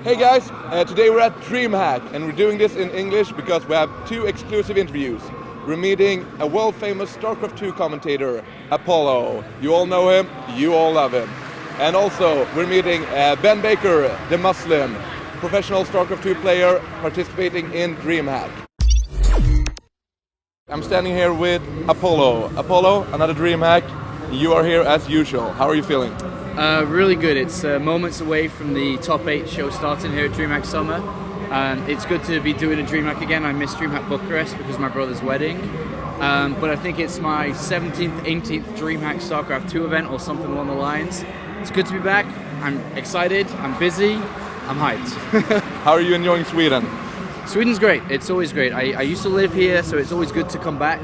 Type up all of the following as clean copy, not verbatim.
Hey guys, today we're at Dreamhack and we're doing this in English because we have two exclusive interviews. We're meeting a world-famous StarCraft 2 commentator, Apollo. You all know him, you all love him. And also, we're meeting Ben Baker, DeMusliM, professional StarCraft 2 player participating in Dreamhack. I'm standing here with Apollo. Apollo, another Dreamhack. You are here as usual. How are you feeling? Really good. It's moments away from the top 8 show starting here at Dreamhack Summer. It's good to be doing a Dreamhack again. I missed Dreamhack Bucharest because of my brother's wedding. But I think it's my 17th, 18th Dreamhack StarCraft 2 event or something along the lines. It's good to be back. I'm excited. I'm busy. I'm hyped. How are you enjoying Sweden? Sweden's great. It's always great. I used to live here, so it's always good to come back.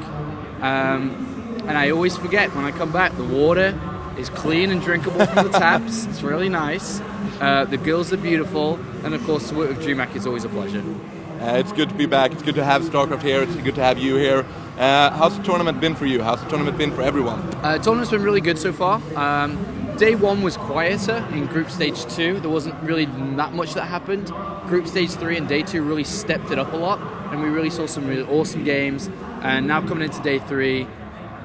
And I always forget when I come back, the water is clean and drinkable from the taps. It's really nice. The girls are beautiful, and of course, to work with Dreamhack is always a pleasure. It's good to be back. It's good to have StarCraft here. It's good to have you here. How's the tournament been for you? How's the tournament been for everyone? Tournament's been really good so far. Day 1 was quieter in Group Stage 2. There wasn't really that much that happened. Group Stage 3 and Day 2 really stepped it up a lot, and we really saw some really awesome games. And now coming into Day 3,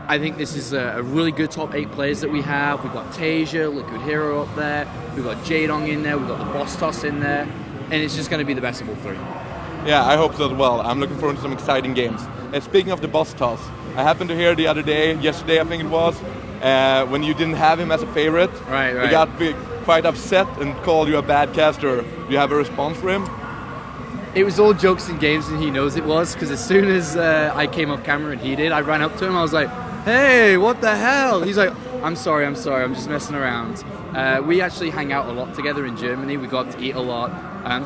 I think this is a really good top 8 players that we have. We've got Tasia, Liquid Hero up there. We've got Jadong in there. We've got the Boss Toss in there. And it's just going to be the best of all 3. Yeah, I hope so as well. I'm looking forward to some exciting games. And speaking of the Boss Toss, I happened to hear the other day, yesterday I think it was, when you didn't have him as a favorite. Right. He got quite upset and called you a bad caster. Do you have a response for him? It was all jokes and games, and he knows it was, because as soon as I came off camera and he did, I ran up to him, I was like, hey, what the hell? He's like, I'm sorry, I'm just messing around. We actually hang out a lot together in Germany. We got to eat a lot.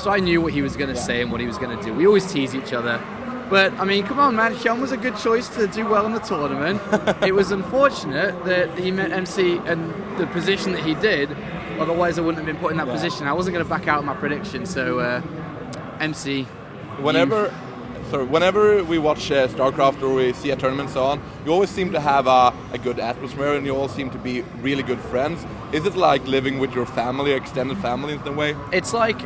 So I knew what he was going to say and what he was going to do. We always tease each other. But, I mean, come on, man. Hyun was a good choice to do well in the tournament. It was unfortunate that he met MC in the position that he did. Otherwise, I wouldn't have been put in that position. I wasn't going to back out of my prediction. So, MC. Whenever we watch StarCraft or we see a tournament and so on, you always seem to have a good atmosphere and you all seem to be really good friends. Is it like living with your family, extended family in some way? It's like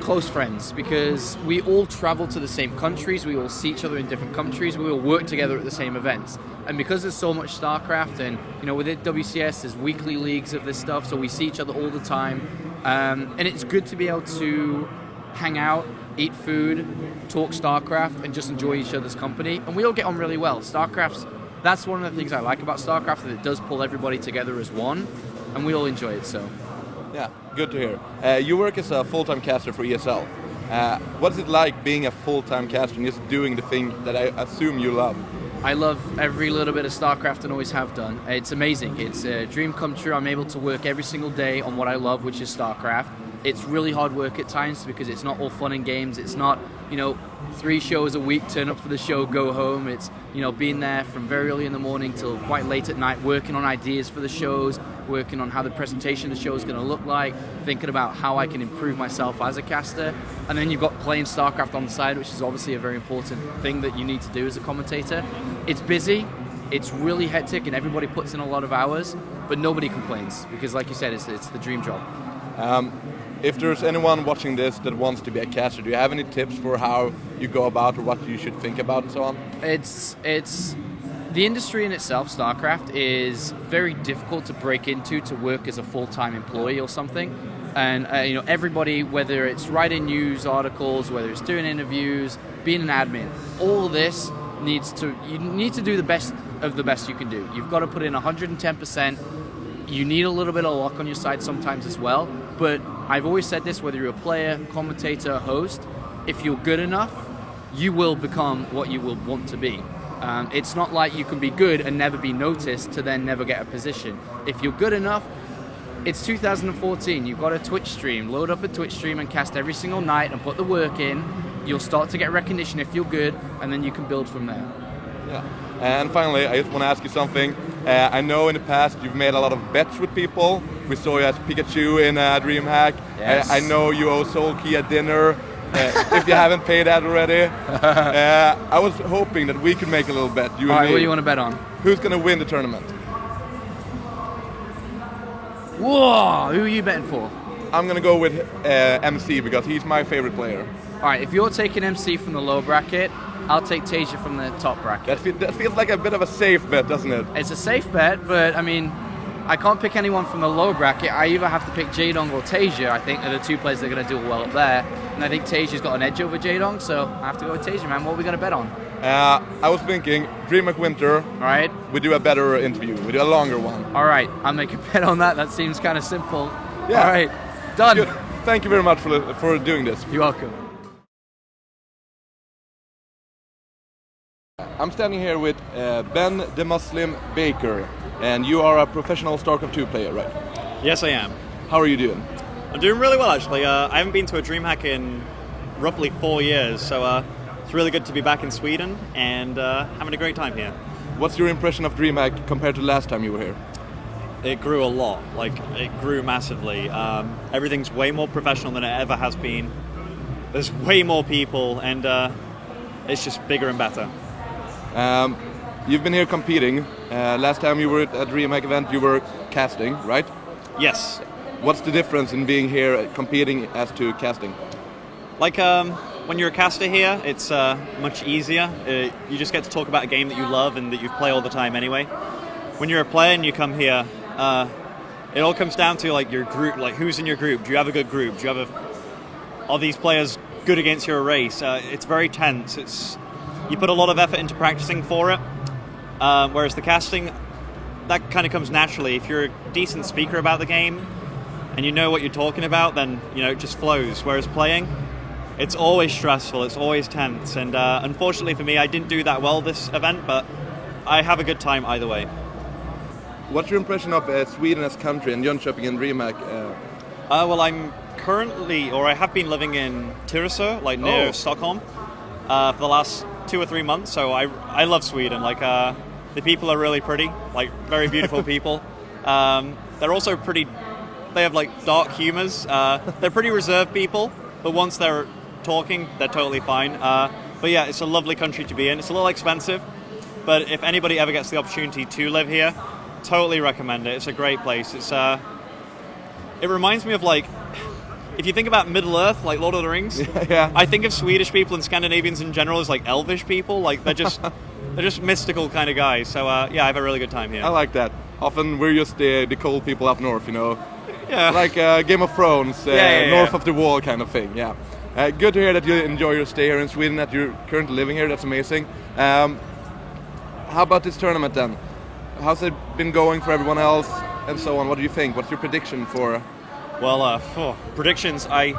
close friends, because we all travel to the same countries, we all see each other in different countries, we all work together at the same events. And because there's so much StarCraft, and within WCS there's weekly leagues of this stuff, so we see each other all the time. And it's good to be able to hang out, eat food, talk StarCraft, and just enjoy each other's company. And we all get on really well. That's one of the things I like about StarCraft, that it does pull everybody together as one, and we all enjoy it, so. Yeah, good to hear. You work as a full-time caster for ESL. What's it like being a full-time caster and just doing the thing that I assume you love? I love every little bit of StarCraft and always have done. It's amazing. It's a dream come true. I'm able to work every single day on what I love, which is StarCraft. It's really hard work at times because it's not all fun and games. It's not, 3 shows a week, turn up for the show, go home. It's, being there from very early in the morning till quite late at night, working on ideas for the shows, working on how the presentation of the show is going to look like, thinking about how I can improve myself as a caster. And then you've got playing StarCraft on the side, which is obviously a very important thing that you need to do as a commentator. It's busy, it's really hectic, and everybody puts in a lot of hours, but nobody complains because, like you said, it's the dream job. If there's anyone watching this that wants to be a caster, do you have any tips for how you go about or what you should think about and so on? It's the industry in itself, StarCraft, is very difficult to break into to work as a full-time employee or something. And everybody, whether it's writing news articles, whether it's doing interviews, being an admin, all of this you need to do the best of the best you can do. You've got to put in 110%. You need a little bit of luck on your side sometimes as well. But I've always said this, whether you're a player, commentator, host, if you're good enough, you will become what you will want to be. It's not like you can be good and never be noticed to then never get a position. If you're good enough, it's 2014, you've got a Twitch stream, load up a Twitch stream and cast every single night and put the work in. You'll start to get recognition if you're good, and then you can build from there. Yeah. And finally, I just want to ask you something. I know in the past you've made a lot of bets with people. We saw you as Pikachu in Dreamhack. Yes. I know you owe Soul Key a dinner. If you haven't paid that already. I was hoping that we could make a little bet, you and me. What do you want to bet on? Who's going to win the tournament? Whoa! Who are you betting for? I'm gonna go with MC because he's my favorite player. All right, if you're taking MC from the low bracket, I'll take Tasia from the top bracket. That feels like a bit of a safe bet, doesn't it? It's a safe bet, but I mean, I can't pick anyone from the low bracket. I either have to pick Jaedong or Tasia. I think are the two players that are going to do well up there. And I think Tasia's got an edge over Jaedong, so I have to go with Tasia, man. What are we going to bet on? I was thinking Dreamhack Winter. All right. We do a better interview. We do a longer one. All right. I'll make a bet on that. That seems kind of simple. Yeah. All right. Done. Good. Thank you very much for doing this. You're welcome. I'm standing here with Ben DeMusliM Baker, and you are a professional StarCraft 2 player, right? Yes, I am. How are you doing? I'm doing really well, actually. I haven't been to a Dreamhack in roughly 4 years, so it's really good to be back in Sweden and having a great time here. What's your impression of Dreamhack compared to last time you were here? It grew a lot. It grew massively. Everything's way more professional than it ever has been. There's way more people, and it's just bigger and better. You've been here competing. Last time you were at a Dreamhack event, you were casting, right? Yes. What's the difference in being here competing as to casting? When you're a caster here, it's much easier. You just get to talk about a game that you love and that you play all the time anyway. When you're a player and you come here, it all comes down to your group, who's in your group. Do you have a good group? Are these players good against your race? It's very tense. You put a lot of effort into practicing for it, whereas the casting, that kind of comes naturally. If you're a decent speaker about the game and you know what you're talking about, then it just flows. Whereas playing, it's always stressful, it's always tense, and unfortunately for me, I didn't do that well this event, but I have a good time either way. What's your impression of Sweden as country and Jönköping and Dreamhack? Well, I'm currently, or I have been living in Tyresö, near Stockholm, for the last 2 or 3 months, so I love Sweden. The people are really pretty, very beautiful people. They're also they have dark humors. They're pretty reserved people, but once they're talking, they're totally fine. But yeah, it's a lovely country to be in. It's a little expensive, but if anybody ever gets the opportunity to live here, totally recommend it. It's a great place. It reminds me of if you think about Middle-earth, like Lord of the Rings, yeah. I think of Swedish people and Scandinavians in general as elvish people. They're just mystical kind of guys. So yeah, I have a really good time here. I like that. Often we're just the cold people up north, Yeah. Like Game of Thrones, north of the wall kind of thing. Yeah. Good to hear that you enjoy your stay here in Sweden, that you're currently living here. That's amazing. How about this tournament then? How's it been going for everyone else and so on? What do you think? What's your prediction for? Well, for predictions, I'd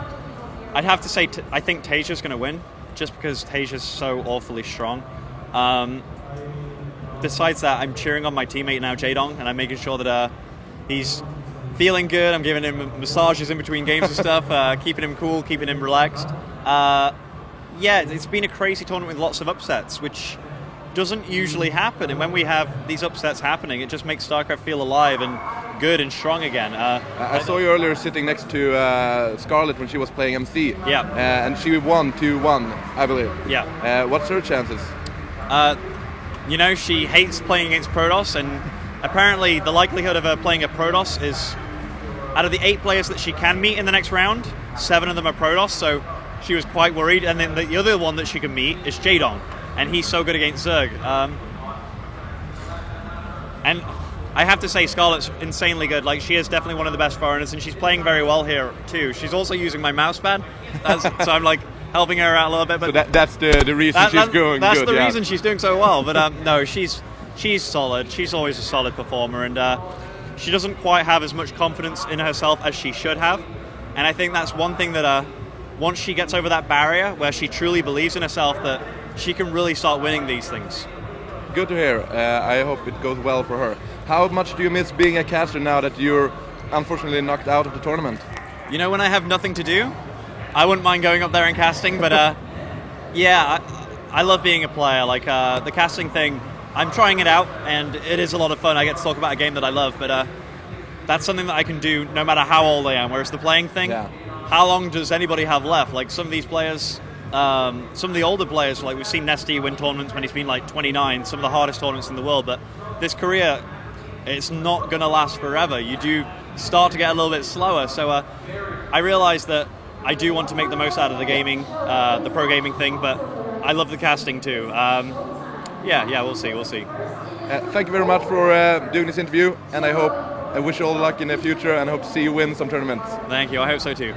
have to say I think Tasia's going to win, just because Tasia's so awfully strong. Besides that, I'm cheering on my teammate now, Jaedong, and I'm making sure that he's feeling good. I'm giving him massages in between games and stuff, keeping him cool, keeping him relaxed. Yeah, it's been a crazy tournament with lots of upsets, which doesn't usually happen, and when we have these upsets happening, it just makes StarCraft feel alive and good and strong again. I saw you earlier sitting next to Scarlett when she was playing MC. Yeah. And she won 2-1, I believe. Yeah. What's her chances? She hates playing against Protoss, and apparently the likelihood of her playing a Protoss is, out of the 8 players that she can meet in the next round, 7 of them are Protoss, so she was quite worried. And then the other one that she can meet is Jaedong, and he's so good against Zerg. And I have to say, Scarlett's insanely good. She is definitely one of the best foreigners, and she's playing very well here too. She's also using my mousepad, so I'm helping her out a little bit. But so that's the reason she's going that's good. That's the reason she's doing so well. But no, she's solid. She's always a solid performer, and she doesn't quite have as much confidence in herself as she should have. And I think that's one thing that once she gets over that barrier, where she truly believes in herself, that she can really start winning these things. Good to hear. I hope it goes well for her. How much do you miss being a caster now that you're unfortunately knocked out of the tournament? When I have nothing to do, I wouldn't mind going up there and casting, but yeah, I love being a player. The casting thing, I'm trying it out, and it is a lot of fun. I get to talk about a game that I love, but that's something that I can do no matter how old I am, whereas the playing thing, how long does anybody have left? Some of these players, some of the older players, we've seen Nesty win tournaments when he's been 29, some of the hardest tournaments in the world, but this career, it's not going to last forever. You do start to get a little bit slower, so I realize that I do want to make the most out of the gaming, the pro gaming thing, but I love the casting too. Yeah, we'll see. Thank you very much for doing this interview, and I wish you all the luck in the future, and I hope to see you win some tournaments. Thank you, I hope so too.